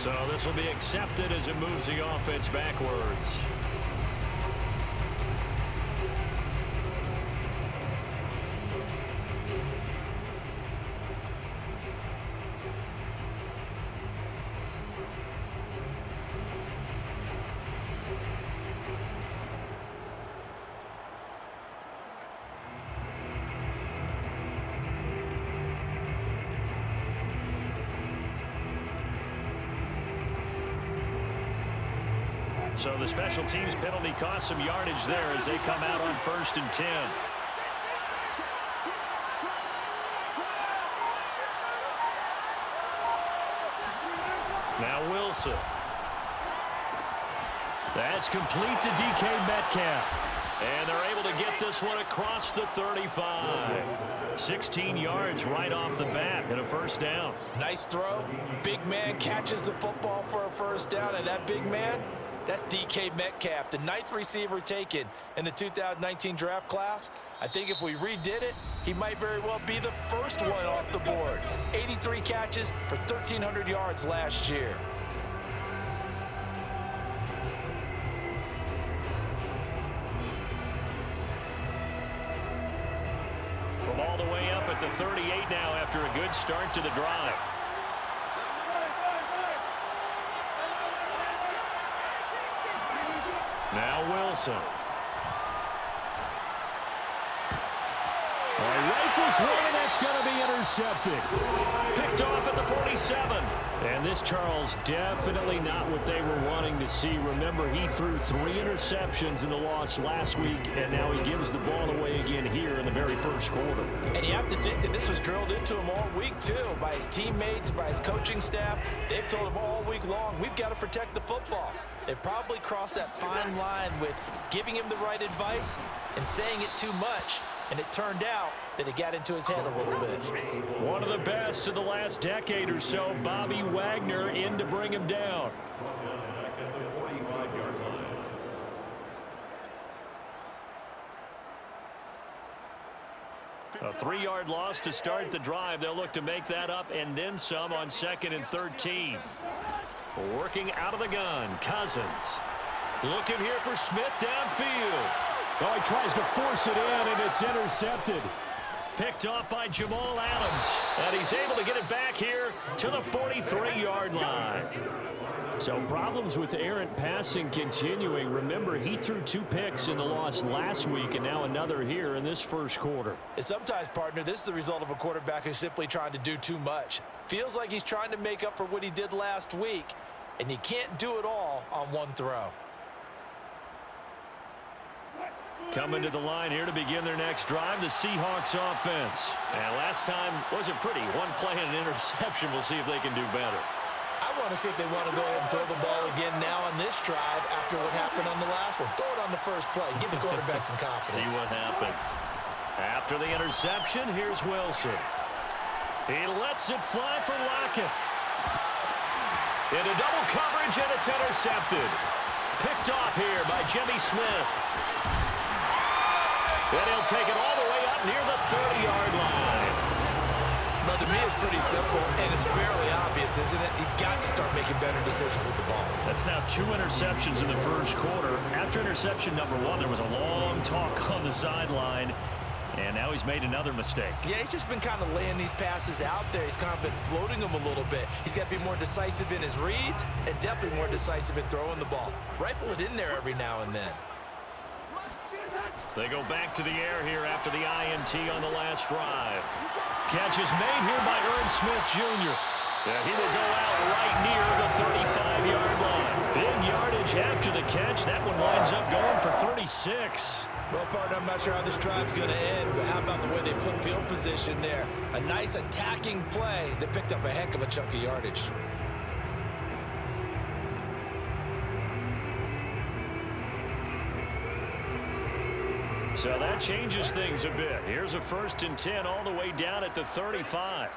So this will be accepted as it moves the offense backwards. So the special teams penalty cost some yardage there as they come out on 1st and 10. Now Wilson. That's complete to DK Metcalf. And they're able to get this one across the 35. 16 yards right off the bat and a first down. Nice throw. Big man catches the football for a first down, and that big man, that's DK Metcalf, the 9th receiver taken in the 2019 draft class. I think if we redid it, he might very well be the first one off the board. 83 catches for 1,300 yards last year. From all the way up at the 38 now after a good start to the drive. Now Wilson. Rifles one, and that's going to be intercepted. Picked off at the 47. And this, Charles, definitely not what they were wanting to see. Remember, he threw 3 interceptions in the loss last week, and now he gives the ball away again here in the very first quarter. And you have to think that this was drilled into him all week, too, by his teammates, by his coaching staff. They've told him all week long, we've got to protect the football. They probably crossed that fine line with giving him the right advice and saying it too much. And it turned out that it got into his head a little bit. One of the best of the last decade or so, Bobby Wagner in to bring him down. A 3-yard loss to start the drive. They'll look to make that up and then some on 2nd and 13. Working out of the gun, Cousins. Looking here for Smith downfield. Oh, he tries to force it in, and it's intercepted. Picked off by Jamal Adams. And he's able to get it back here to the 43-yard line. So problems with errant passing continuing. Remember, he threw 2 picks in the loss last week, and now another here in this first quarter. And sometimes, partner, this is the result of a quarterback who's simply trying to do too much. Feels like he's trying to make up for what he did last week, and you can't do it all on one throw. Coming to the line here to begin their next drive, the Seahawks offense. And last time wasn't pretty. 1 play and an interception. We'll see if they can do better. I want to see if they want to go ahead and throw the ball again now on this drive after what happened on the last one. Throw it on the first play. Give the quarterback some confidence. See what happens. After the interception, here's Wilson. He lets it fly for Lockett. Into double coverage, and it's intercepted. Picked off here by Jimmy Smith. And he'll take it all the way up near the 30-yard line. Well, to me, it's pretty simple, and it's fairly obvious, isn't it? He's got to start making better decisions with the ball. That's now 2 interceptions in the first quarter. After interception number 1, there was a long talk on the sideline, and now he's made another mistake. Yeah, he's just been kind of laying these passes out there. He's kind of been floating them a little bit. He's got to be more decisive in his reads and definitely more decisive in throwing the ball. Rifle it in there every now and then. They go back to the air here after the INT on the last drive. Catch is made here by Ernst Smith Jr. He will go out right near the 35-yard line. Big yardage after the catch. That one winds up going for 36. Well, partner, I'm not sure how this drive's going to end, but how about the way they flip field position there? A nice attacking play that picked up a heck of a chunk of yardage. So that changes things a bit. Here's a 1st and 10 all the way down at the 35.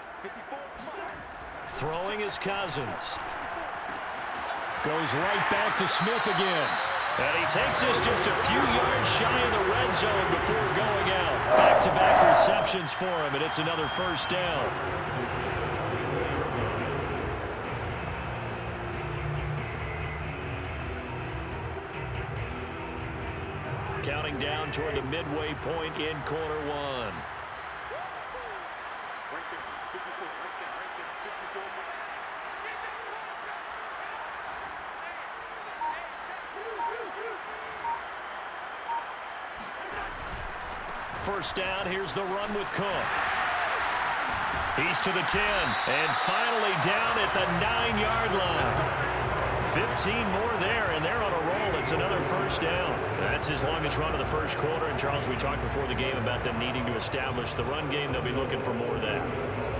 Throwing is Cousins. Goes right back to Smith again. And he takes this just a few yards shy of the red zone before going out. Back-to-back receptions for him, and it's another first down. counting down toward the midway point in quarter one. First down, here's the run with Cook. He's to the 10, and finally down at the 9-yard line. 15 more there, and they're on a roll. It's another first down. That's his longest run of the first quarter. And, Charles, we talked before the game about them needing to establish the run game. They'll be looking for more of that.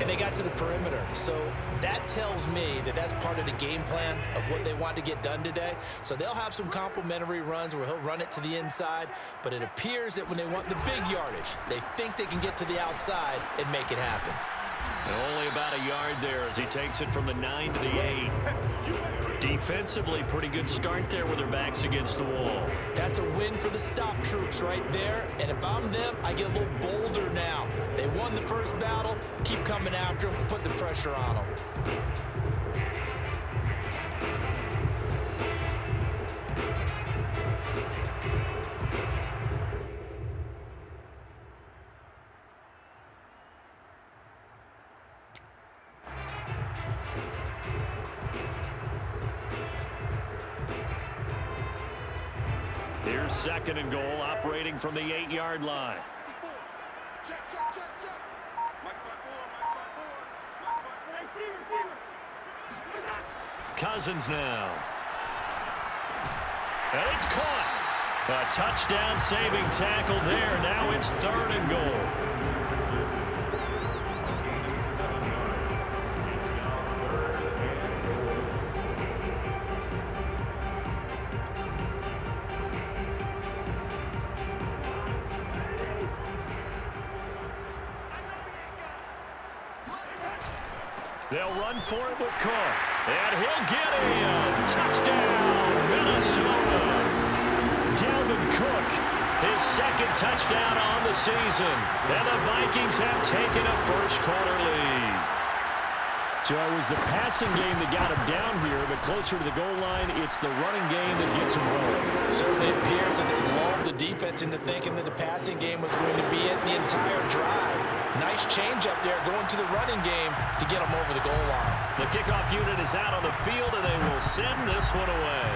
And they got to the perimeter. So that tells me that that's part of the game plan of what they want to get done today. So they'll have some complementary runs where he'll run it to the inside. But it appears that when they want the big yardage, they think they can get to the outside and make it happen. And only about a yard there as he takes it from the 9 to the 8. Defensively, pretty good start there with their backs against the wall. That's a win for the stop troops right there. And if I'm them, I get a little bolder now. They won the first battle. Keep coming after them. Put the pressure on them. Here's second and goal, operating from the 8-yard line. Check. Cousins now. And it's caught. A touchdown saving tackle there. Now it's third and goal. They'll run for it with Cook. And he'll get a touchdown, Minnesota. Dalvin Cook, his second touchdown on the season. And the Vikings have taken a first-quarter lead. So it was the passing game that got him down here, but closer to the goal line, it's the running game that gets him home. Certainly appears that they lulled the defense into thinking that the passing game was going to be it the entire drive. Nice change up there going to the running game to get them over the goal line. The kickoff unit is out on the field, and they will send this one away.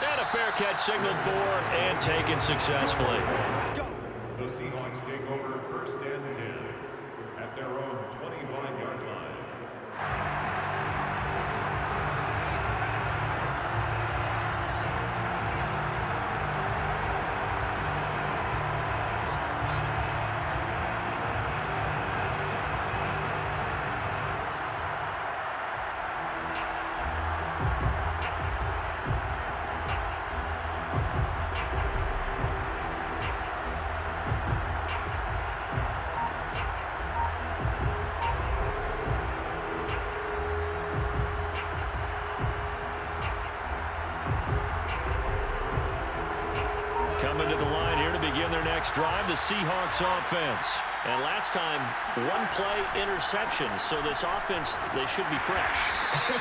And a fair catch signaled for and taken successfully. The Seahawks take over first and 10 at their own 25-yard line. Coming to the line here to begin their next drive, the Seahawks offense. And last time, one-play interception. So this offense, they should be fresh.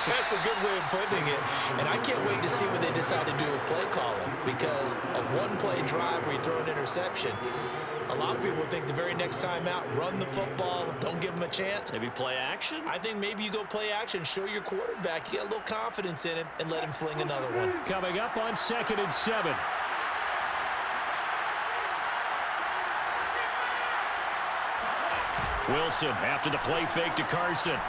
That's a good way of putting it. And I can't wait to see what they decide to do with play calling, because a one-play drive where you throw an interception, a lot of people think the very next time out, run the football, don't give them a chance. Maybe play action? I think maybe you go play action, show your quarterback, you get a little confidence in him, and let him fling another one. Coming up on 2nd and 7. Wilson after the play fake to Carson.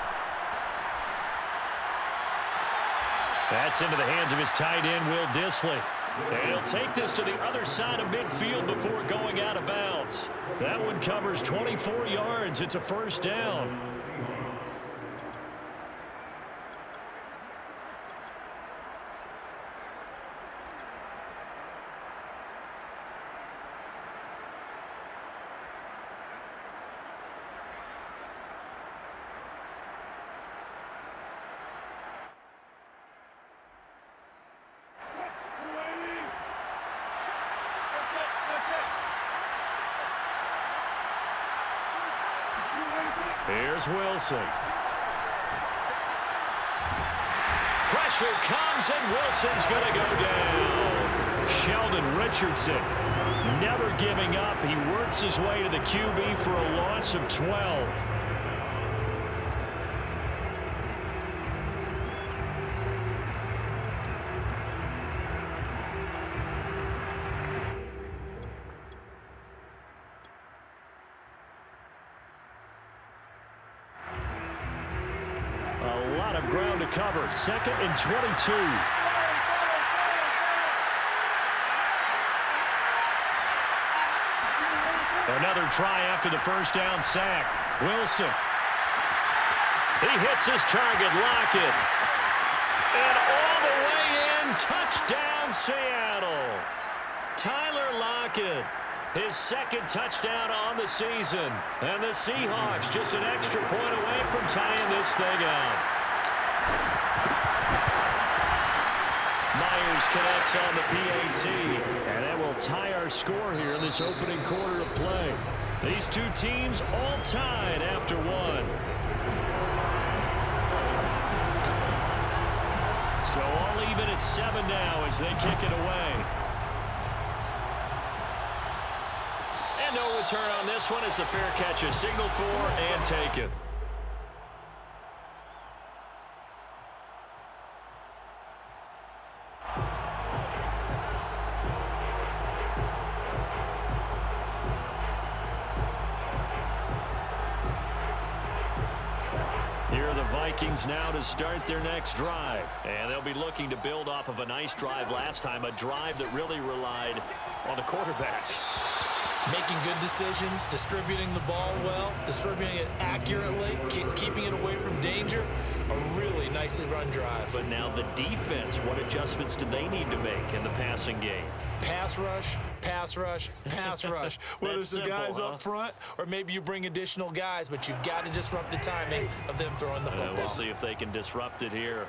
That's into the hands of his tight end, Will Dissly. And he'll take this to the other side of midfield before going out of bounds. That one covers 24 yards. It's a first down. Here's Wilson. Pressure comes, and Wilson's going to go down. Sheldon Richardson, never giving up. He works his way to the QB for a loss of 12. A lot of ground to cover. 2nd and 22. Another try after the first down sack. Wilson. He hits his target. Lockett. And all the way in. Touchdown, Seattle. Tyler Lockett. His 2nd touchdown on the season. And the Seahawks just an extra point away from tying this thing up. Myers connects on the PAT. And that will tie our score here in this opening quarter of play. These two teams all tied after one. So all even at 7 now as they kick it away. And no return on this one as the fair catch is signaled for and taken. Here are the Vikings now to start their next drive. And they'll be looking to build off of a nice drive last time, a drive that really relied on the quarterback. Making good decisions, distributing the ball well, distributing it accurately, keeping it away from danger. A really nicely run drive. But now the defense, what adjustments do they need to make in the passing game? Pass rush, pass rush, pass rush. Whether it's the guys up front or maybe you bring additional guys, but you've got to disrupt the timing of them throwing the football. We'll see if they can disrupt it here.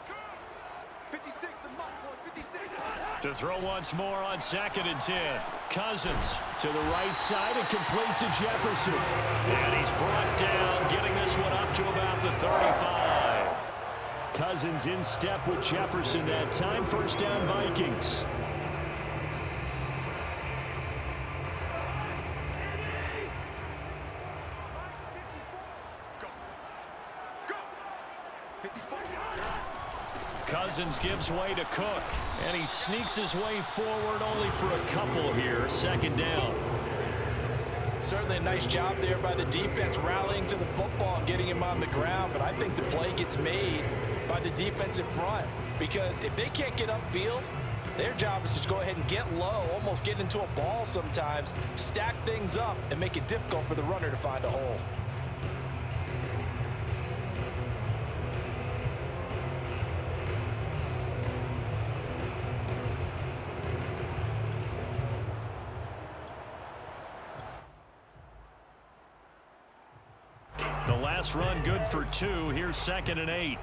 To throw once more on 2nd and 10. Cousins to the right side and complete to Jefferson. And he's brought down, getting this one up to about the 35. Cousins in step with Jefferson that time. First down, Vikings. Cousins gives way to Cook, and he sneaks his way forward only for a couple here. 2nd down. Certainly a nice job there by the defense rallying to the football and getting him on the ground, but I think the play gets made by the defensive front because if they can't get upfield, their job is to go ahead and get low, almost get into a ball sometimes, stack things up, and make it difficult for the runner to find a hole. The last run good for 2. Here's 2nd and 8.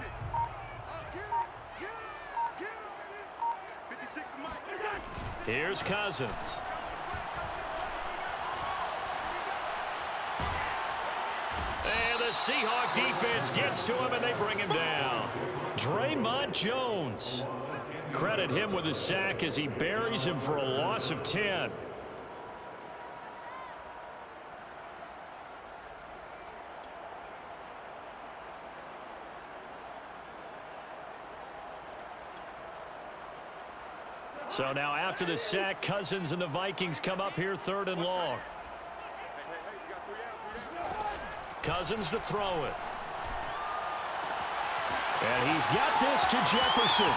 Here's Cousins. And the Seahawk defense gets to him and they bring him down. Draymond Jones. Credit him with a sack as he buries him for a loss of 10. So now after the sack, Cousins and the Vikings come up here 3rd and long. Cousins to throw it. And he's got this to Jefferson.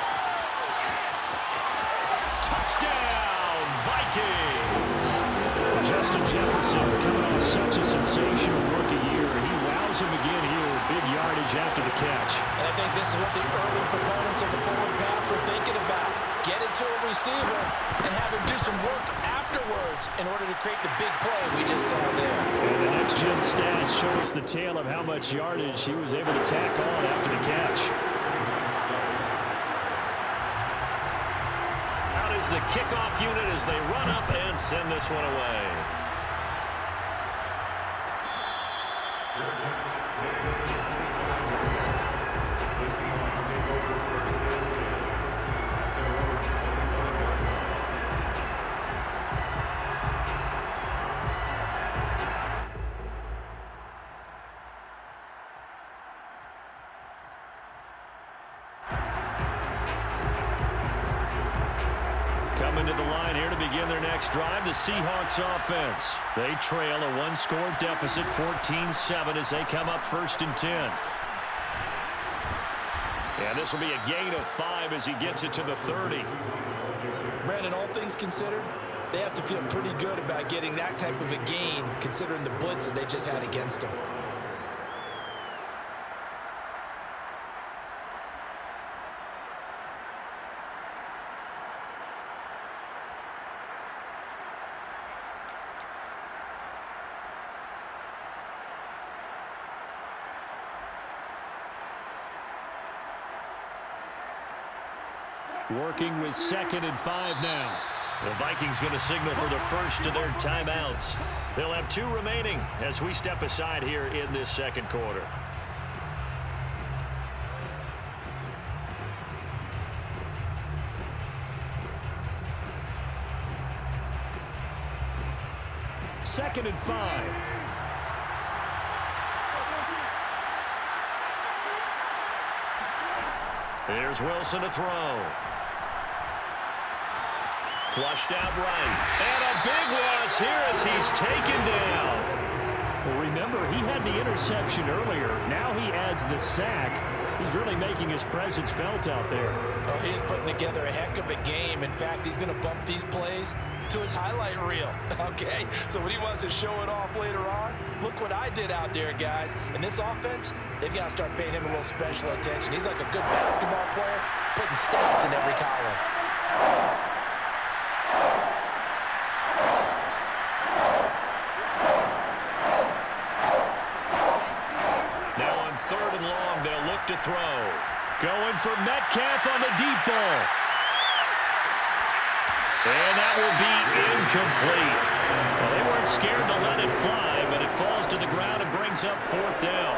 Touchdown, Vikings! Justin Jefferson coming off such a sensational rookie year. He wows him again here with big yardage after the catch. And I think this is what the early proponents of the forward pass were thinking about. Get it to a receiver and have him do some work afterwards in order to create the big play we just saw there. And the next-gen stats show us the tale of how much yardage he was able to tack on after the catch. Out is the kickoff unit as they run up and send this one away. The Seahawks take over 1st and 10. Coming to the line here to begin their next drive, the Seahawks offense. They trail a one-score deficit, 14-7, as they come up 1st and 10. And this will be a gain of 5 as he gets it to the 30. Brandon, all things considered, they have to feel pretty good about getting that type of a gain, considering the blitz that they just had against them. Working with 2nd and 5 now. The Vikings going to signal for the first of their timeouts. They'll have 2 remaining as we step aside here in this second quarter. Second and 5. Here's Wilson to throw. Flushed out right. And a big loss here as he's taken down. Well, remember, he had the interception earlier. Now he adds the sack. He's really making his presence felt out there. Oh, he's putting together a heck of a game. In fact, he's going to bump these plays to his highlight reel. Okay, so when he wants to show it off later on, look what I did out there, guys. And this offense, they've got to start paying him a little special attention. He's like a good basketball player, putting stats in every column. To throw. Going for Metcalf on the deep ball. And that will be incomplete. Well, they weren't scared to let it fly, but it falls to the ground and brings up 4th down.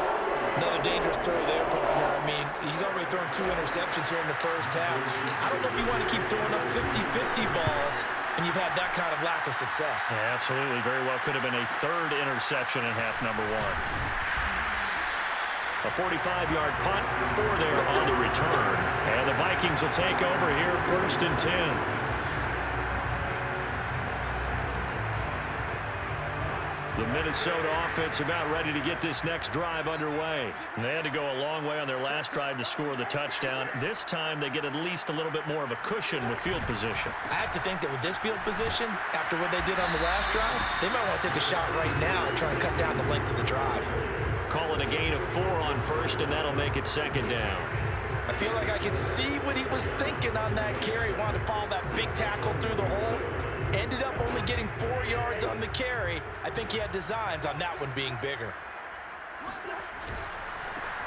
Another dangerous throw there, partner. I mean, he's already thrown 2 interceptions here in the first half. I don't know if you want to keep throwing up 50-50 balls and you've had that kind of lack of success. Yeah, absolutely. Very well could have been a 3rd interception in half number 1. A 45-yard punt for there on the return. And the Vikings will take over here 1st and 10. The Minnesota offense about ready to get this next drive underway. They had to go a long way on their last drive to score the touchdown. This time they get at least a little bit more of a cushion with field position. I have to think that with this field position, after what they did on the last drive, they might want to take a shot right now and try and cut down the length of the drive. Calling a gain of 4 on 1st, and that'll make it 2nd down. I feel like I could see what he was thinking on that carry. Wanted to follow that big tackle through the hole. Ended up only getting 4 yards on the carry. I think he had designs on that one being bigger.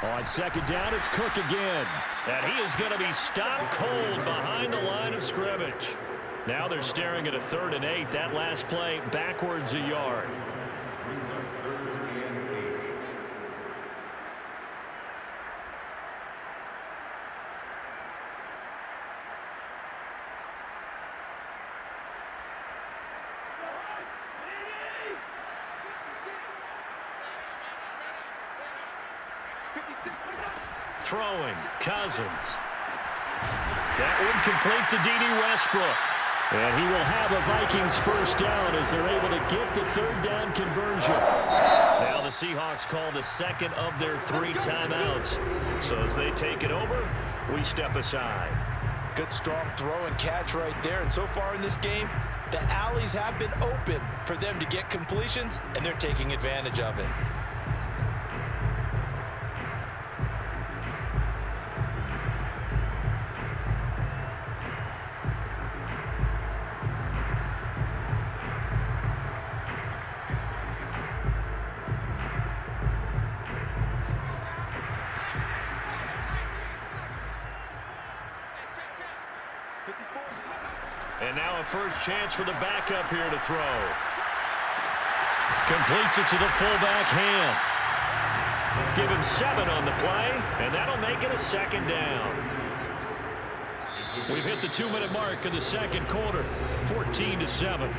On 2nd down, it's Cook again. And he is going to be stopped cold behind the line of scrimmage. Now they're staring at a 3rd and 8. That last play backwards a yard. Throwing, Cousins. That one complete to D.D. Westbrook. And he will have a Vikings 1st down as they're able to get the 3rd down conversion. Now the Seahawks call the 2nd of their 3 timeouts. So as they take it over, we step aside. Good strong throw and catch right there. And so far in this game, the alleys have been open for them to get completions, and they're taking advantage of it. And now a first chance for the backup here to throw. Completes it to the fullback Ham. Give him 7 on the play, and that'll make it a 2nd down. We've hit the 2-minute mark of the second quarter, 14-7.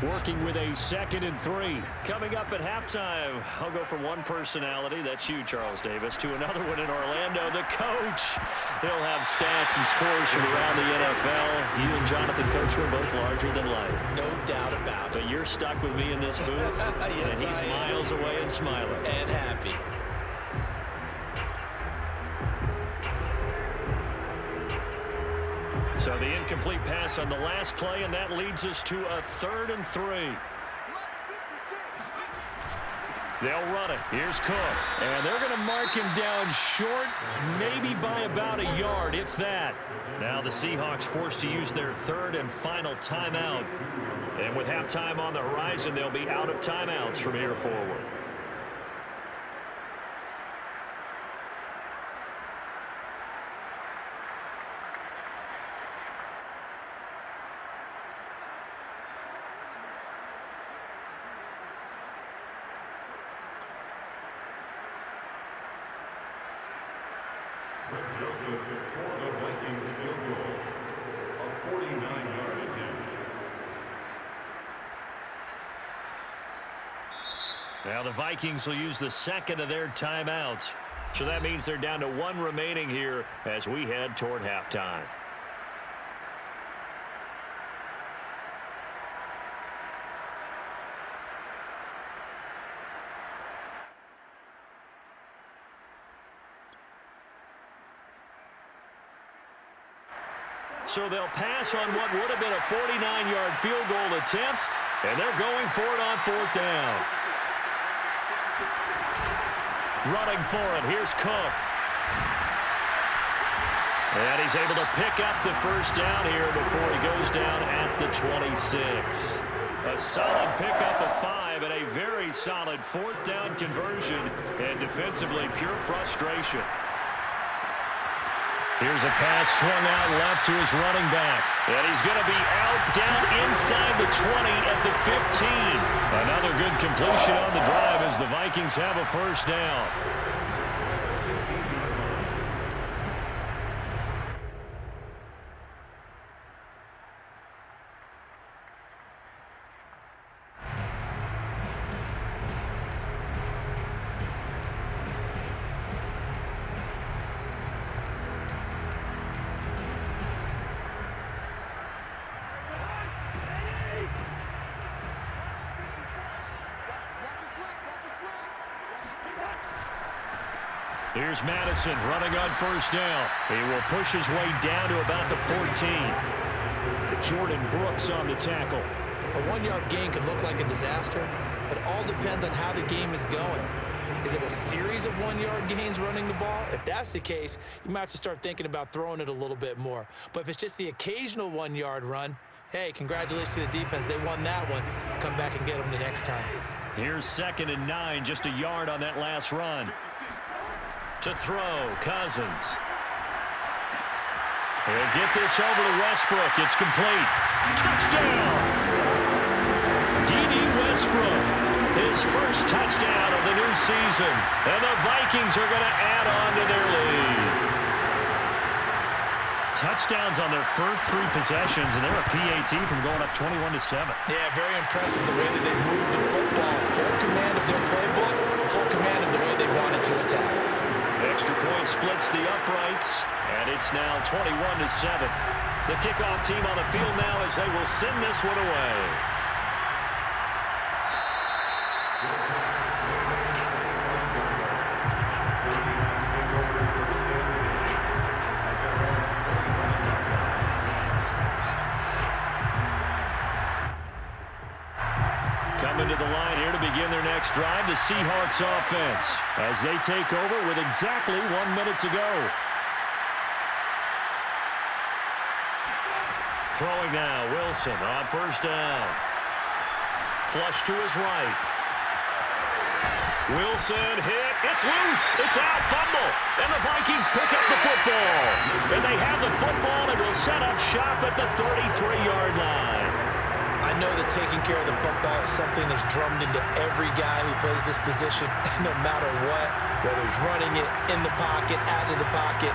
working with a 2nd and 3. Coming up at halftime, I'll go from one personality, that's you, Charles Davis, to another one in Orlando, the coach. He'll have stats and scores from around the NFL. You and Jonathan Coachman both larger than life. No doubt about it. But you're stuck with me in this booth, yes, and he's miles away and smiling. And happy. So the incomplete pass on the last play, and that leads us to a 3rd and 3. They'll run it. Here's Cook. And they're going to mark him down short, maybe by about a yard, if that. Now the Seahawks forced to use their 3rd and final timeout. And with halftime on the horizon, they'll be out of timeouts from here forward. Joseph for the Vikings field goal, a 49-yard attempt. Now the Vikings will use the 2nd of their timeouts. So that means they're down to 1 remaining here as we head toward halftime. So they'll pass on what would have been a 49-yard field goal attempt, and they're going for it on 4th down. Running for it, here's Cook. And he's able to pick up the 1st down here before he goes down at the 26. A solid pickup of 5 and a very solid 4th down conversion, and defensively pure frustration. Here's a pass swung out left to his running back. And he's going to be out down inside the 20 at the 15. Another good completion on the drive as the Vikings have a 1st down. Here's Madison running on 1st down. He will push his way down to about the 14. Jordan Brooks on the tackle. A 1-yard gain can look like a disaster. It all depends on how the game is going. Is it a series of 1-yard gains running the ball? If that's the case, you might have to start thinking about throwing it a little bit more. But if it's just the occasional 1-yard run, hey, congratulations to the defense. They won that one. Come back and get them the next time. Here's 2nd and 9, just a yard on that last run. To throw, Cousins. He'll get this over to Westbrook. It's complete. Touchdown! D.D. Westbrook, his 1st touchdown of the new season. And the Vikings are going to add on to their lead. Touchdowns on their first 3 possessions, and they're a PAT from going up 21-7. Yeah, very impressive the way that they moved the football. Full command of their playbook, full command of the way they wanted to attack. Extra point splits the uprights, and it's now 21-7. The kickoff team on the field now as they will send this one away. The Seahawks take over 1st and 10 at their own 25-yard line. Coming to the line here to begin their next drive, the Seahawks offense, as they take over with exactly 1 minute to go. Throwing now, Wilson on 1st down. Flush to his right. Wilson hit. It's loose. It's out. Fumble. And the Vikings pick up the football. And they have the football and will set up shop at the 33-yard line. I know that taking care of the football is something that's drummed into every guy who plays this position, no matter what, whether he's running it, in the pocket, out of the pocket.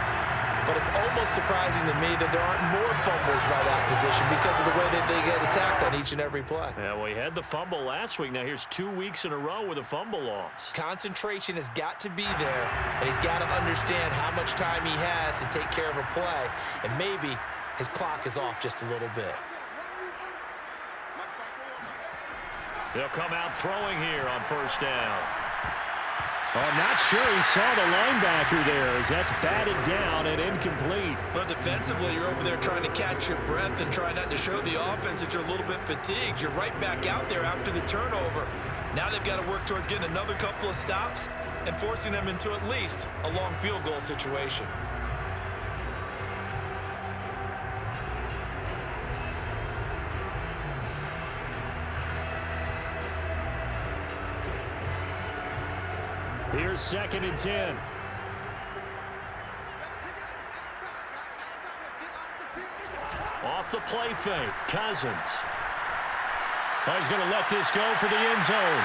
but it's almost surprising to me that there aren't more fumbles by that position because of the way that they get attacked on each and every play. Yeah, we had the fumble last week. Now here's 2 weeks in a row with a fumble loss. Concentration has got to be there, and he's got to understand how much time he has to take care of a play, and maybe his clock is off just a little bit. They'll come out throwing here on first down. I'm not sure he saw the linebacker there as that's batted down and incomplete. Well, defensively, you're over there trying to catch your breath and try not to show the offense that you're a little bit fatigued. You're right back out there after the turnover. Now they've got to work towards getting another couple of stops and forcing them into at least a long field goal situation. Here's 2nd and 10. Off the play fake, Cousins. Oh, he's going to let this go for the end zone.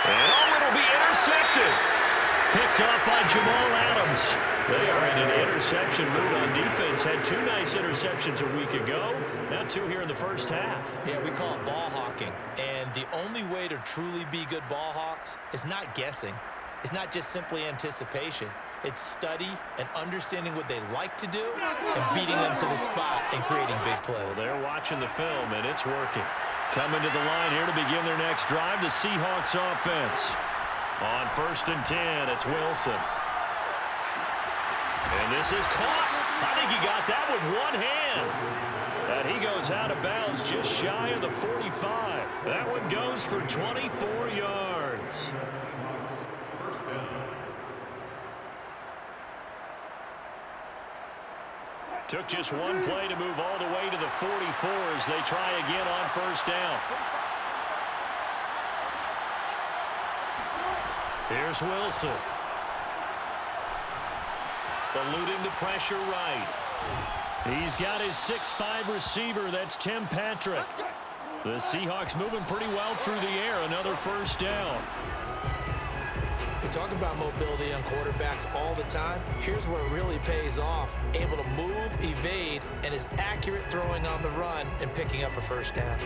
And oh, it'll be intercepted. Picked off by Jamal Adams. They are in an interception mood on defense. Had 2 nice interceptions a week ago. Now 2 here in the first half. Yeah, we call it ball hawking. And the only way to truly be good ball hawks is not guessing. It's not just simply anticipation. It's study and understanding what they like to do and beating them to the spot and creating big plays. Well, they're watching the film, and it's working. Coming to the line here to begin their next drive, the Seahawks offense. On 1st and 10, it's Wilson. And this is caught. I think he got that with one hand. And he goes out of bounds just shy of the 45. That one goes for 24 yards. First down. Took just one play to move all the way to the 44 as they try again on first down. Here's Wilson. Eluding the pressure right. He's got his 6'5" receiver. That's Tim Patrick. The Seahawks moving pretty well through the air. Another first down. We talk about mobility on quarterbacks all the time. Here's where it really pays off. Able to move, evade, and is accurate throwing on the run and picking up a first down.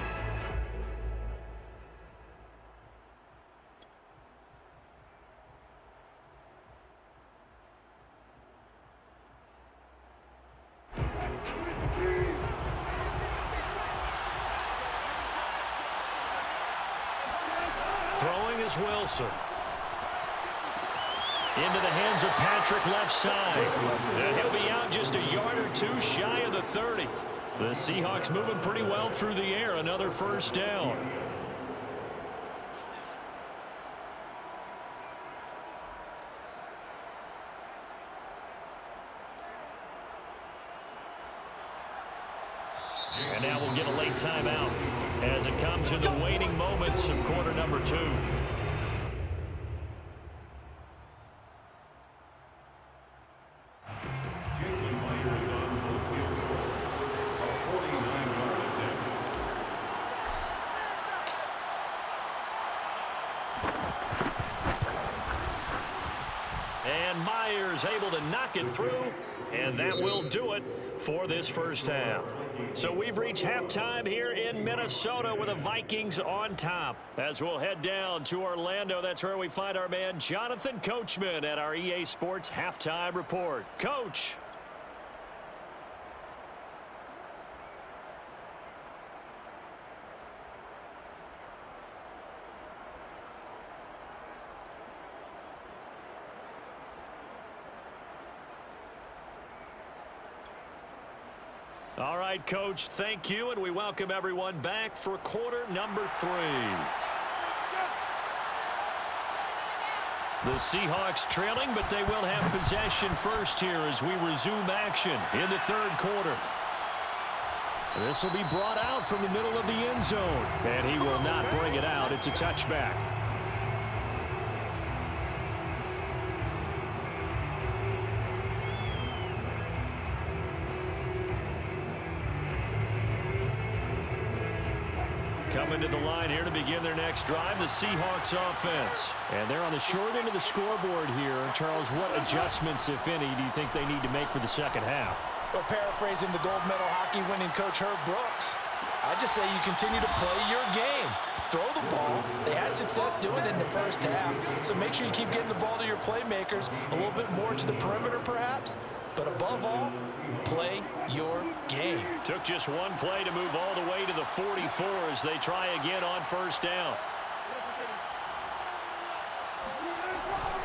Throwing is Wilson. Into the hands of Patrick left side. And he'll be out just a yard or 2 shy of the 30. The Seahawks moving pretty well through the air. Another first down. And now we'll get a late timeout as it comes in the waning moments of quarter number 2. Able to knock it through, and that will do it for this first half. So we've reached halftime here in Minnesota with the Vikings on top. As we'll head down to Orlando, that's where we find our man Jonathan Coachman at our EA Sports Halftime Report. Coach. All right, Coach, thank you, and we welcome everyone back for quarter number 3. The Seahawks trailing, but they will have possession first here as we resume action in the 3rd quarter. This will be brought out from the middle of the end zone, and he will not bring it out. It's a touchback. Coming to the line here to begin their next drive, the Seahawks offense. And they're on the short end of the scoreboard here. Charles, what adjustments, if any, do you think they need to make for the second half? Well, paraphrasing the gold medal hockey winning coach Herb Brooks, I just say you continue to play your game. Throw the ball. They had success doing it in the first half, so make sure you keep getting the ball to your playmakers, a little bit more to the perimeter perhaps, but above all, play your game. Took just one play to move all the way to the 44 as they try again on first down.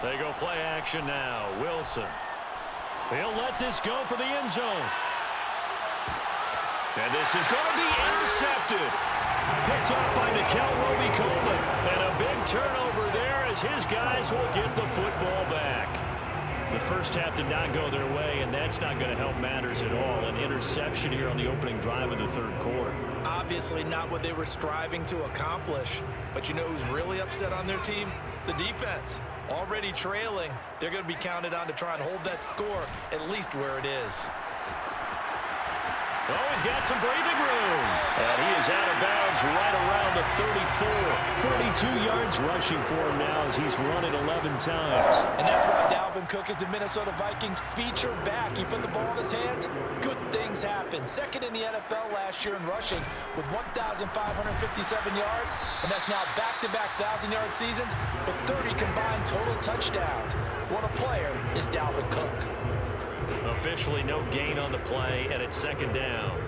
They go play action now. Wilson. He'll let this go for the end zone. And this is going to be intercepted. Picked off by Nickel Roby-Coleman. And a big turnover there as his guys will get the football back. The first half did not go their way, and that's not going to help matters at all. An interception here on the opening drive of the third quarter. Obviously not what they were striving to accomplish. But you know who's really upset on their team? The defense. Already trailing, they're going to be counted on to try and hold that score at least where it is. Oh, he's got some breathing room. And he is out of bounds right around the 34. 42 yards rushing for him now as he's run it 11 times. And that's why Dalvin Cook is the Minnesota Vikings feature back. You put the ball in his hands, good things happen. Second in the NFL last year in rushing with 1,557 yards. And that's now back-to-back 1,000-yard seasons with 30 combined total touchdowns. What a player is Dalvin Cook. Officially no gain on the play, and it's second down.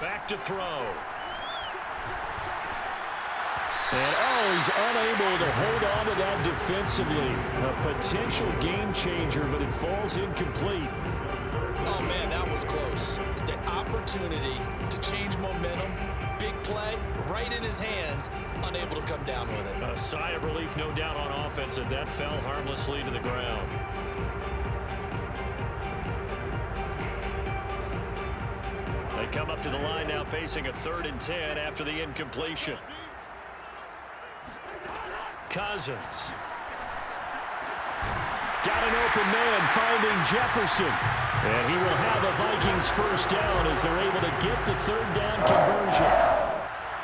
Back to throw. And, oh, he's unable to hold on to that defensively. A potential game changer, but it falls incomplete. Oh, man, that was close. The opportunity to change momentum, big play, right in his hands, unable to come down with it. A sigh of relief, no doubt, on offense, that that fell harmlessly to the ground. They come up to the line now facing a 3rd and 10 after the incompletion. Cousins. Got an open man finding Jefferson. And he will have the Vikings first down as they're able to get the 3rd down conversion.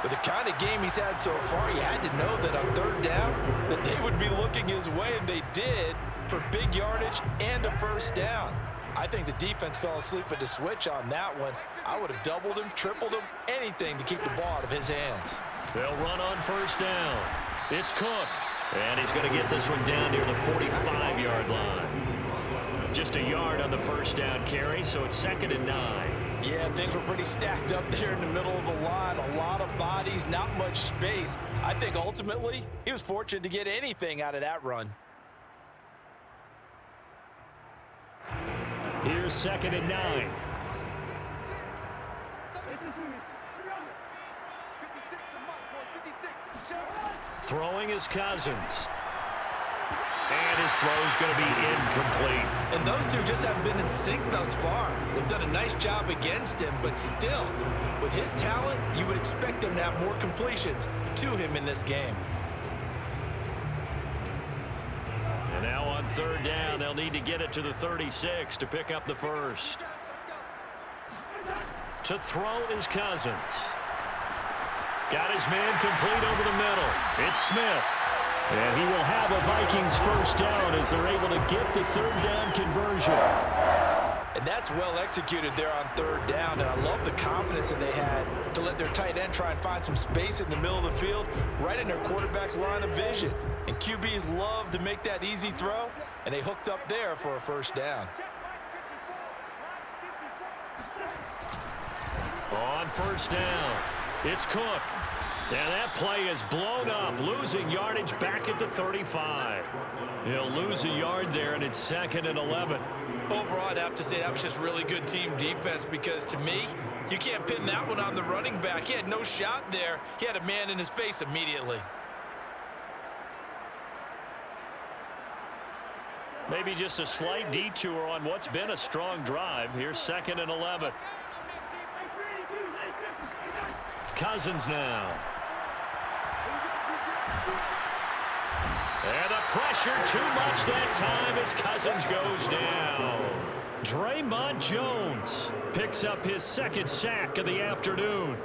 With the kind of game he's had so far, you had to know that on 3rd down that they would be looking his way, and they did, for big yardage and a first down. I think the defense fell asleep at the switch on that one. I would have doubled him, tripled him, anything to keep the ball out of his hands. They'll run on first down. It's Cook. And he's going to get this one down near the 45-yard line. Just a yard on the first down carry, so it's 2nd and 9. Yeah, things were pretty stacked up there in the middle of the line. A lot of bodies, not much space. I think ultimately he was fortunate to get anything out of that run. Here's 2nd and 9. Throwing is Cousins. And his throw's going to be incomplete. And those two just haven't been in sync thus far. They've done a nice job against him, but still, with his talent, you would expect him to have more completions to him in this game. And now on 3rd down, they'll need to get it to the 36 to pick up the first. To throw is Cousins. Got his man complete over the middle. It's Smith. And he will have a Vikings first down as they're able to get the 3rd down conversion. And that's well executed there on 3rd down. And I love the confidence that they had to let their tight end try and find some space in the middle of the field, right in their quarterback's line of vision. And QBs love to make that easy throw, and they hooked up there for a first down. On first down, it's Cook. And that play is blown up, losing yardage back at the 35. He'll lose a yard there, and it's 2nd and 11. Overall, I'd have to say that was just really good team defense, because to me, you can't pin that one on the running back. He had no shot there. He had a man in his face immediately. Maybe just a slight detour on what's been a strong drive. Here's 2nd and 11. Cousins now. And the pressure too much that time as Cousins goes down. Draymond Jones picks up his 2nd sack of the afternoon.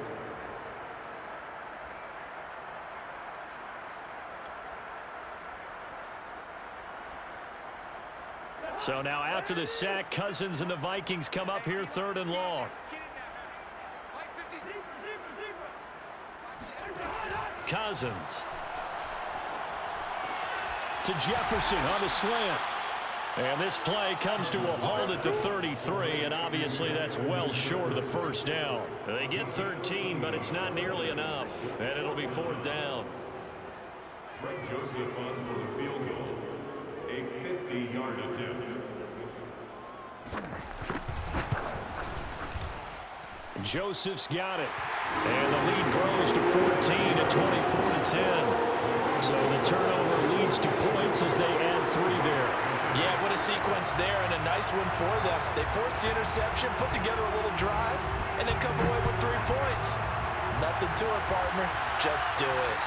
So now after the sack, Cousins and the Vikings come up here 3rd and long. Cousins to Jefferson on the slant. And this play comes to a halt at the 33, and obviously that's well short of the 1st down. They get 13, but it's not nearly enough, and it'll be 4th down. Greg Joseph on for the field goal. A 50-yard attempt. Joseph's got it. And the lead grows to 14 at 24-10. So the turnover leads to points as they add 3 there. Yeah, what a sequence there, and a nice one for them. They forced the interception, put together a little drive, and then come away with 3 points. Nothing to it, partner. Just do it.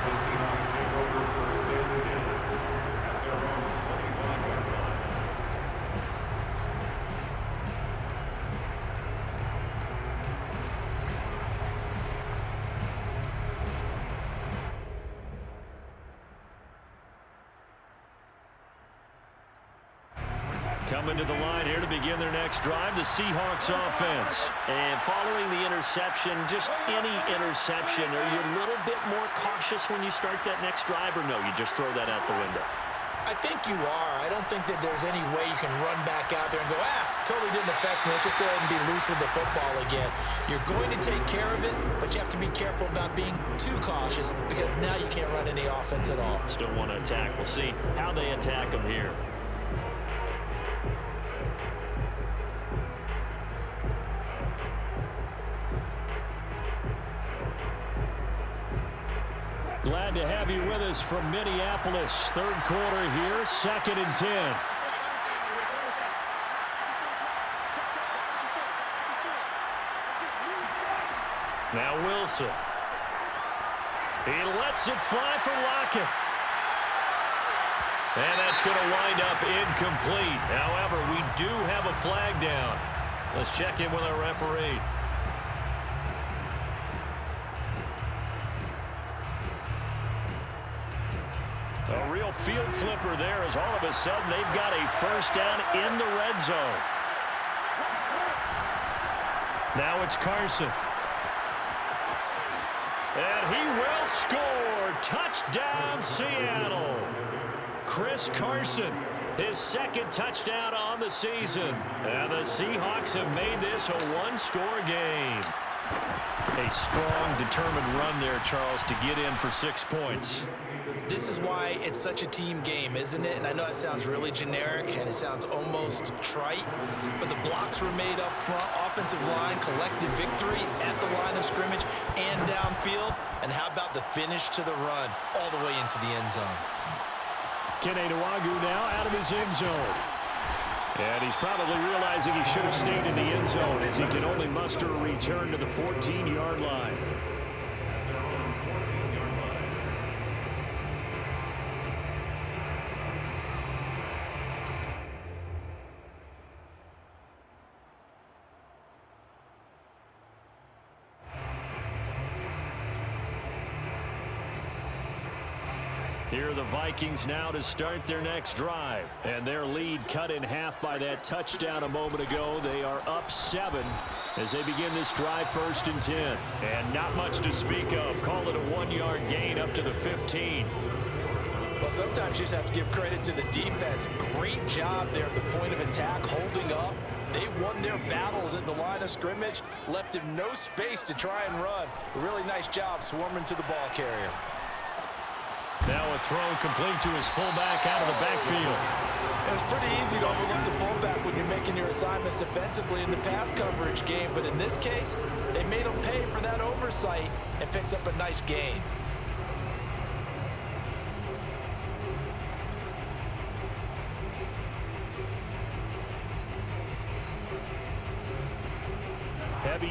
The Seahawks take over 1st and 10 at their own 25-yard line. Coming to the line here to begin their next drive, the Seahawks offense. And following the interception, just any interception, are you a little bit more cautious when you start that next drive, or no, you just throw that out the window? I think you are. I don't think that there's any way you can run back out there and go, totally didn't affect me. Let's just go ahead and be loose with the football again. You're going to take care of it, but you have to be careful about being too cautious because now you can't run any offense at all. Still want to attack. We'll see how they attack them here. Glad to have you with us from Minneapolis. 3rd quarter here, 2nd and 10. Now Wilson. He lets it fly for Lockett. And that's going to wind up incomplete. However, we do have a flag down. Let's check in with our referee. A real field flipper there as all of a sudden they've got a 1st down in the red zone. Now it's Carson. And he will score. Touchdown, Seattle. Chris Carson, his 2nd touchdown on the season. And the Seahawks have made this a 1-score game. A strong, determined run there, Charles, to get in for 6 points. This is why it's such a team game, isn't it? And I know it sounds really generic and it sounds almost trite, but the blocks were made up front, offensive line, collected victory at the line of scrimmage and downfield. And how about the finish to the run all the way into the end zone? Kene Nwangwu now out of his end zone. And he's probably realizing he should have stayed in the end zone as he can only muster a return to the 14-yard line. Here are the Vikings now to start their next drive. And their lead cut in half by that touchdown a moment ago. They are up 7 as they begin this drive 1st and 10. And not much to speak of. Call it a 1-yard gain up to the 15. Well, sometimes you just have to give credit to the defense. Great job there at the point of attack, holding up. They won their battles at the line of scrimmage, left him no space to try and run. A really nice job swarming to the ball carrier. Now a throw complete to his fullback out of the backfield. It's pretty easy to overlook the fullback when you're making your assignments defensively in the pass coverage game, but in this case, they made him pay for that oversight and picks up a nice gain.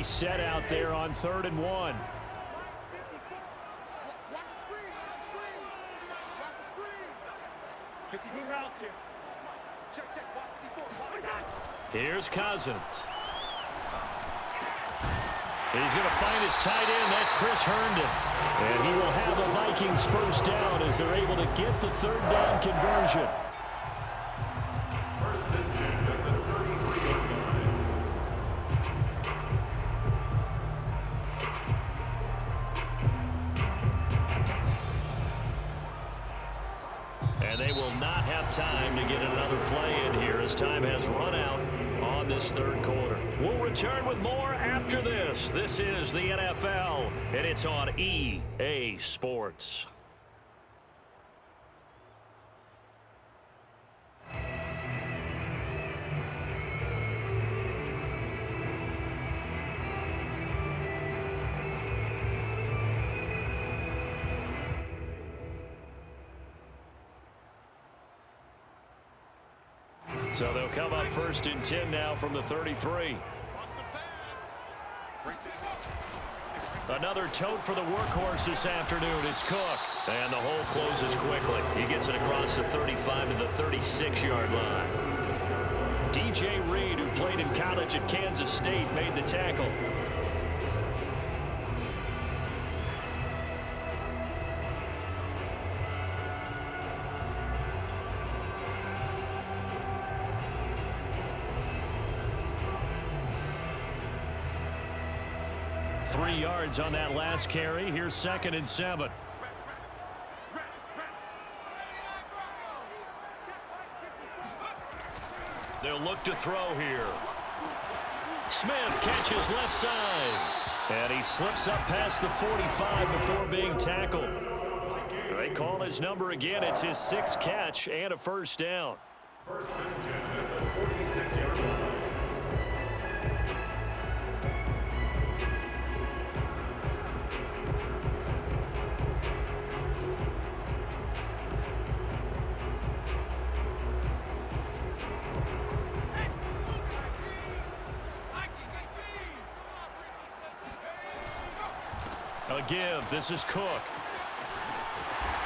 He's set out there on 3rd and 1. Here's Cousins. He's going to find his tight end. That's Chris Herndon. And he will have the Vikings first down as they're able to get the 3rd down conversion. First and 10 at the 33-yard line. And they will not have time to get another play in here as time has run out on this 3rd quarter. We'll return with more after this. This is the NFL, and it's on EA Sports. So they'll come up 1st and 10 now from the 33. Another tote for the workhorse this afternoon. It's Cook. And the hole closes quickly. He gets it across the 35 to the 36-yard line. DJ Reed, who played in college at Kansas State, made the tackle. Three yards on that last carry. Here's 2nd and 7. They'll look to throw here. Smith catches left side. And he slips up past the 45 before being tackled. They call his number again. It's his 6th catch and a first down. First and 10 at the 46-yard line. A give. This is Cook.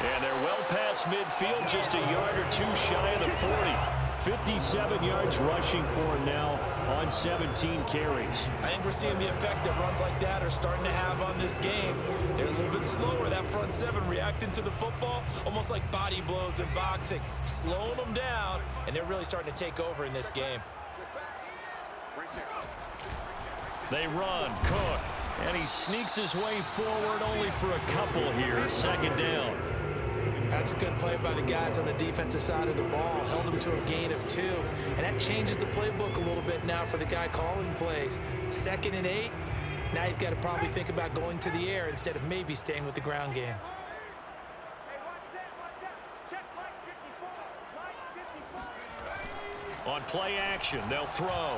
And they're well past midfield, just a yard or two shy of the 40. 57 yards rushing for him now on 17 carries. I think we're seeing the effect that runs like that are starting to have on this game. They're a little bit slower. That front seven reacting to the football, almost like body blows in boxing, slowing them down, and they're really starting to take over in this game. They run. Cook. And he sneaks his way forward only for a couple here. 2nd down. That's a good play by the guys on the defensive side of the ball. Held them to a gain of 2. And that changes the playbook a little bit now for the guy calling plays. 2nd and 8. Now he's got to probably think about going to the air instead of maybe staying with the ground game. On play action, they'll throw.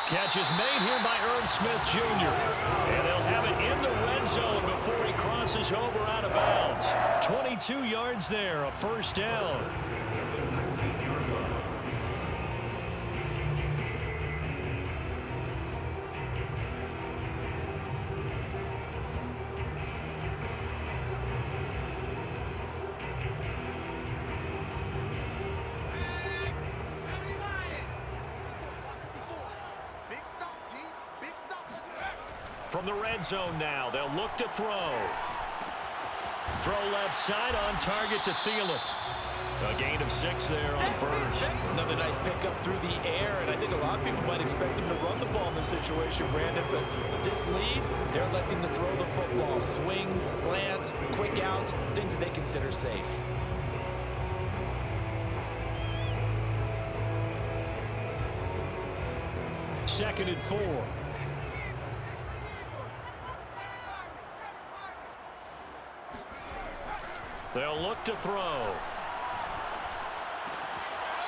Catch is made here by Irv Smith Jr. And they'll have it in the red zone before he crosses over out of bounds. 22 yards there, a first down. From the red zone now, they'll look to throw. Throw left side on target to Thielen. A gain of 6 there on first. Another nice pickup through the air, and I think a lot of people might expect him to run the ball in this situation, Brandon, but with this lead, they're electing to throw the football. Swings, slants, quick outs, things that they consider safe. Second and 4. They'll look to throw.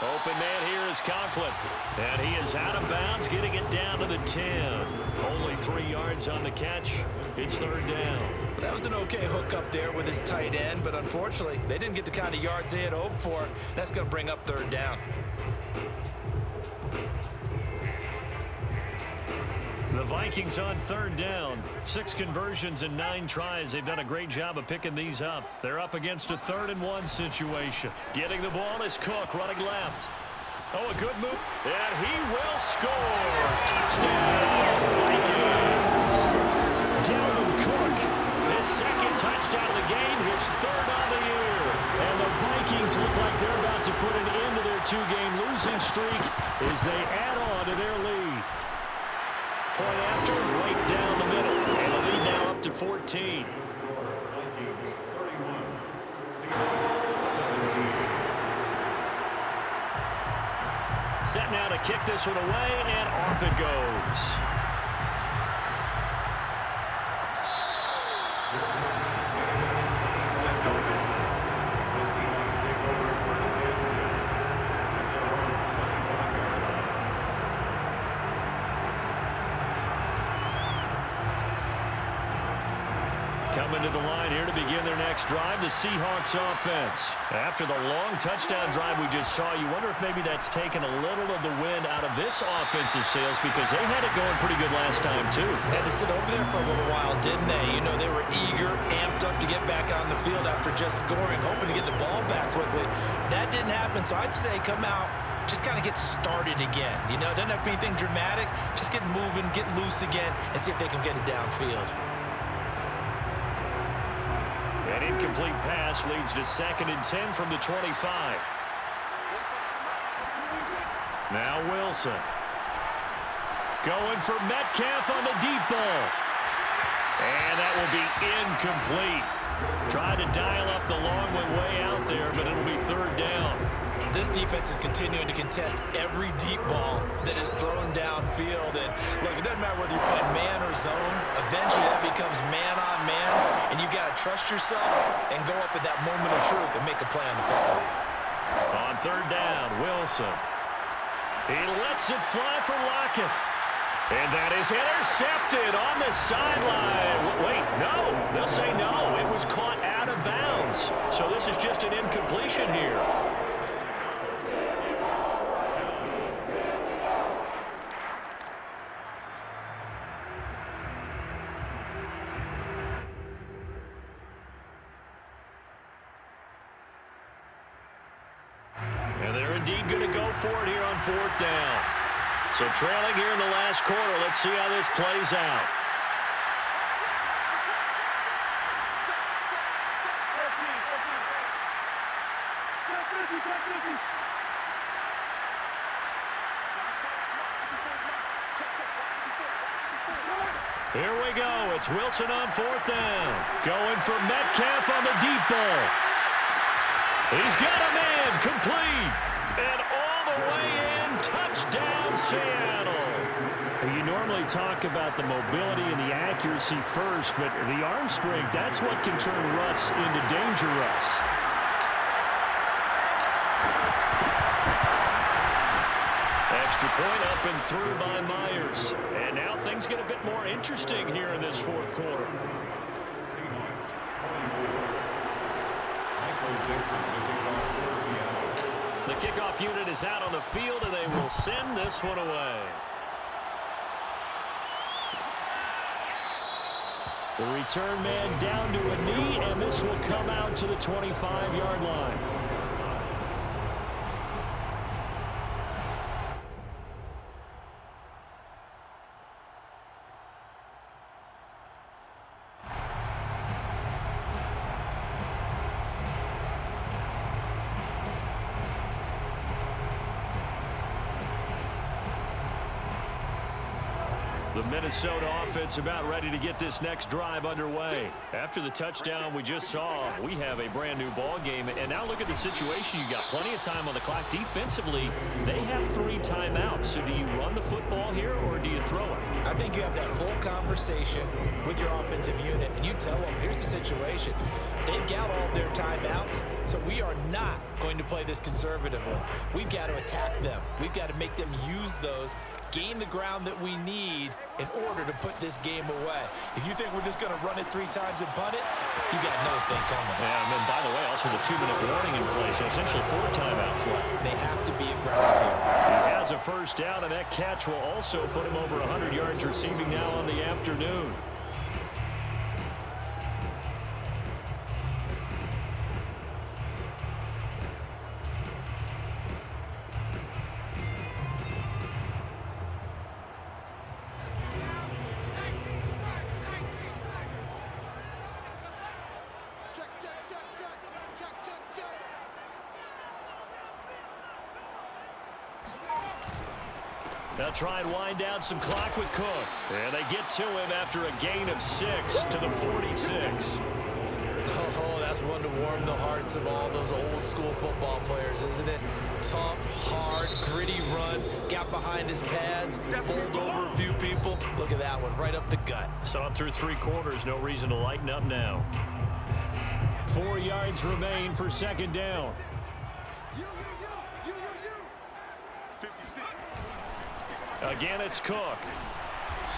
Open man here is Conklin. And he is out of bounds, getting it down to the 10. Only 3 yards on the catch. It's 3rd down. That was an okay hook up there with his tight end, but unfortunately, they didn't get the kind of yards they had hoped for. That's going to bring up 3rd down. The Vikings on third down. 6 conversions and 9 tries. They've done a great job of picking these up. They're up against a 3rd-and-1 situation. Getting the ball is Cook running left. Oh, a good move. And he will score. Touchdown, Vikings. Dalvin Cook, his 2nd touchdown of the game, his 3rd on the year. And the Vikings look like they're about to put an end to their 2-game losing streak as they add on to their lead. Point after, right down the middle. And the lead now up to 14. Vikings 31, Seahawks 17. Set now to kick this one away, and off it goes. The Seahawks take over at first and 10 at their own 25-yard line. Coming to the line here to begin their next drive, the Seahawks offense. After the long touchdown drive we just saw, you wonder if maybe that's taken a little of the wind out of this offense's sails because they had it going pretty good last time, too. Had to sit over there for a little while, didn't they? You know, they were eager, amped up to get back on the field after just scoring, hoping to get the ball back quickly. That didn't happen, so I'd say come out, just kind of get started again. You know, it doesn't have to be anything dramatic. Just get moving, get loose again, and see if they can get it downfield. An incomplete pass leads to 2nd and 10 from the 25. Now Wilson. Going for Metcalf on the deep ball. And that will be incomplete. Trying to dial up the long one way out there, but it'll be 3rd down. This defense is continuing to contest every deep ball that is thrown downfield. And look, it doesn't matter whether you're playing man or zone. Eventually that becomes man on man. And you got to trust yourself and go up at that moment of truth and make a play on the football. On 3rd down, Wilson. He lets it fly for Lockett. And that is intercepted on the sideline. Wait, no. They'll say no. It was caught out of bounds. So this is just an incompletion here. And they're indeed going to go for it here on 4th down. So trailing here in the last quarter. Let's see how this plays out. Here we go. It's Wilson on 4th down. Going for Metcalf on the deep ball. He's got a man complete. And all the way in. Touchdown, Seattle. You normally talk about the mobility and the accuracy first, but the arm strength, that's what can turn Russ into danger Russ. Extra point up and through by Myers. And now things get a bit more interesting here in this 4th quarter. Seahawks 24. Michael Dixon, the kickoff for Seattle. The kickoff unit is out on the field, and they will send this one away. The return man down to a knee, and this will come out to the 25-yard line. The Minnesota offense about ready to get this next drive underway. After the touchdown we just saw, we have a brand new ball game. And now look at the situation. You got plenty of time on the clock. Defensively, they have 3 timeouts. So do you run the football here or do you throw it? I think you have that full conversation with your offensive unit, and you tell them, here's the situation. They've got all their timeouts, so we are not going to play this conservatively. We've got to attack them. We've got to make them use those, gain the ground that we need in order to put this game away. If you think we're just going to run it 3 times and punt it, you got another thing coming. Yeah, and then, by the way, also the 2-minute warning in play, so essentially 4 timeouts left. They have to be aggressive here. He has a first down, and that catch will also put him over 100 yards yards receiving now on the afternoon. They'll try and wind down some clock with Cook. And they get to him after a gain of 6 to the 46. Oh, that's one to warm the hearts of all those old school football players, isn't it? Tough, hard, gritty run. Got behind his pads, bowled over a few people. Look at that one, right up the gut. Saw it through 3 quarters. No reason to lighten up now. 4 yards remain for second down. Again, it's Cook.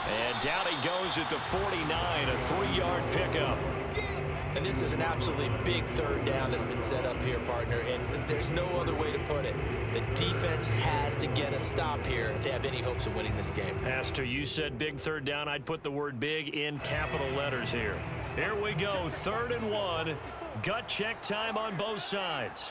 And down he goes at the 49, a 3-yard pickup. And this is an absolutely big third down that's been set up here, partner, and there's no other way to put it. The defense has to get a stop here if they have any hopes of winning this game. Pastor, you said big third down. I'd put the word big in capital letters here. Here we go, 3rd and 1. Gut check time on both sides.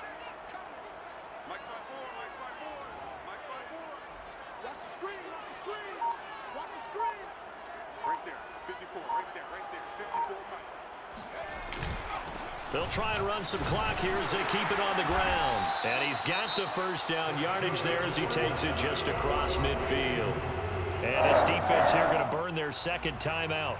They'll try and run some clock here as they keep it on the ground. And he's got the first down yardage there as he takes it just across midfield. And his defense here going to burn their second timeout.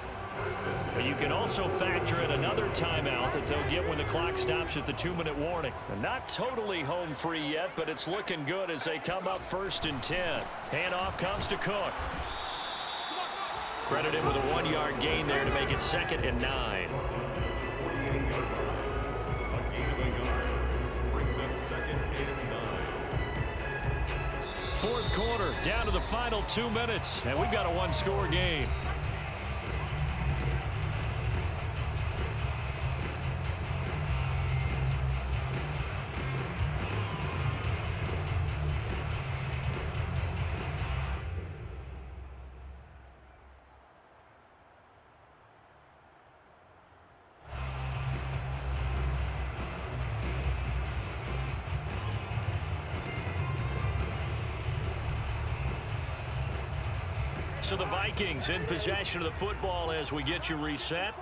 You can also factor in another timeout that they'll get when the clock stops at the 2-minute warning. And not totally home free yet, but it's looking good as they come up 1st and 10. Handoff comes to Cook. Credited with a 1-yard gain there to make it 2nd and 9. Fourth quarter, down to the final 2 minutes, and we've got a 1-score game. So the Vikings in possession of the football as we get you reset.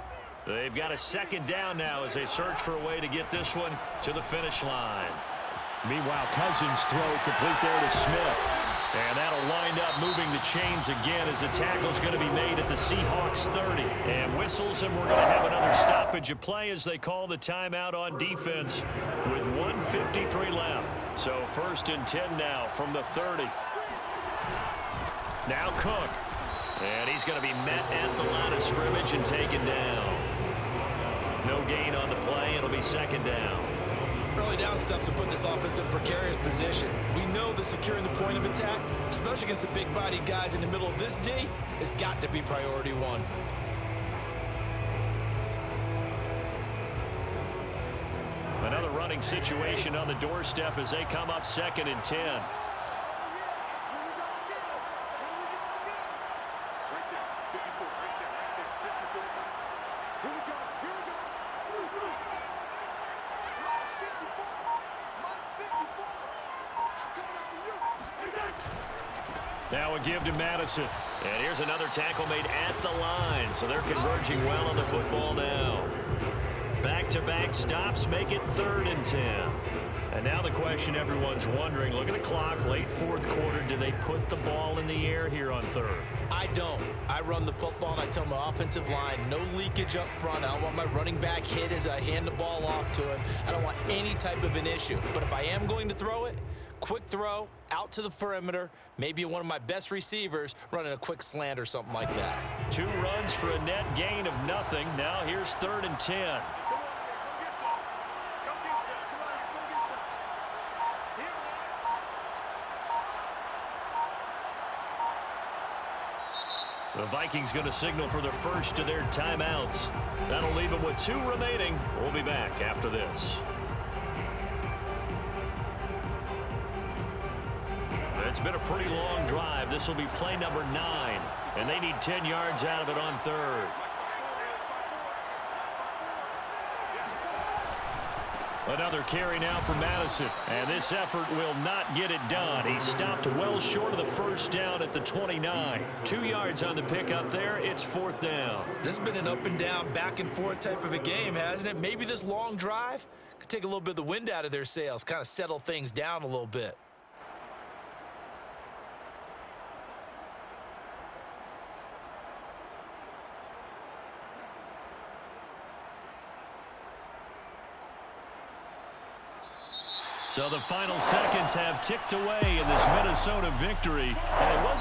They've got a 2nd down now as they search for a way to get this one to the finish line. Meanwhile, Cousins throw complete there to Smith. And that'll wind up moving the chains again as the tackle's going to be made at the Seahawks 30. And whistles, and we're going to have another stoppage of play as they call the timeout on defense with 1:53 left. So 1st and 10 now from the 30. Now Cook. And he's going to be met at the line of scrimmage and taken down. No gain on the play. It'll be 2nd down. Early down stuff to put this offense in a precarious position. We know that securing the point of attack, especially against the big-bodied guys in the middle of this D, has got to be priority 1. Another running situation on the doorstep as they come up 2nd and 10. Now a give to Madison. And here's another tackle made at the line. So they're converging well on the football now. Back-to-back stops make it 3rd and 10. And now the question everyone's wondering, look at the clock, late 4th quarter. Do they put the ball in the air here on 3rd? I don't. I run the football and I tell my offensive line, no leakage up front. I don't want my running back hit as I hand the ball off to him. I don't want any type of an issue. But if I am going to throw it, quick throw out to the perimeter, maybe one of my best receivers running a quick slant or something like that. 2 runs for a net gain of nothing. Now here's 3rd and 10. The Vikings going to signal for the first of their timeouts. That'll leave them with 2 remaining. We'll be back after this. It's been a pretty long drive. This will be play number 9. And they need 10 yards out of it on third. Another carry now for Madison. And this effort will not get it done. He stopped well short of the first down at the 29. 2 yards on the pickup there. It's fourth down. This has been an up and down, back and forth type of a game, hasn't it? Maybe this long drive could take a little bit of the wind out of their sails, kind of settle things down a little bit. So the final seconds have ticked away in this Minnesota victory. And it wasn't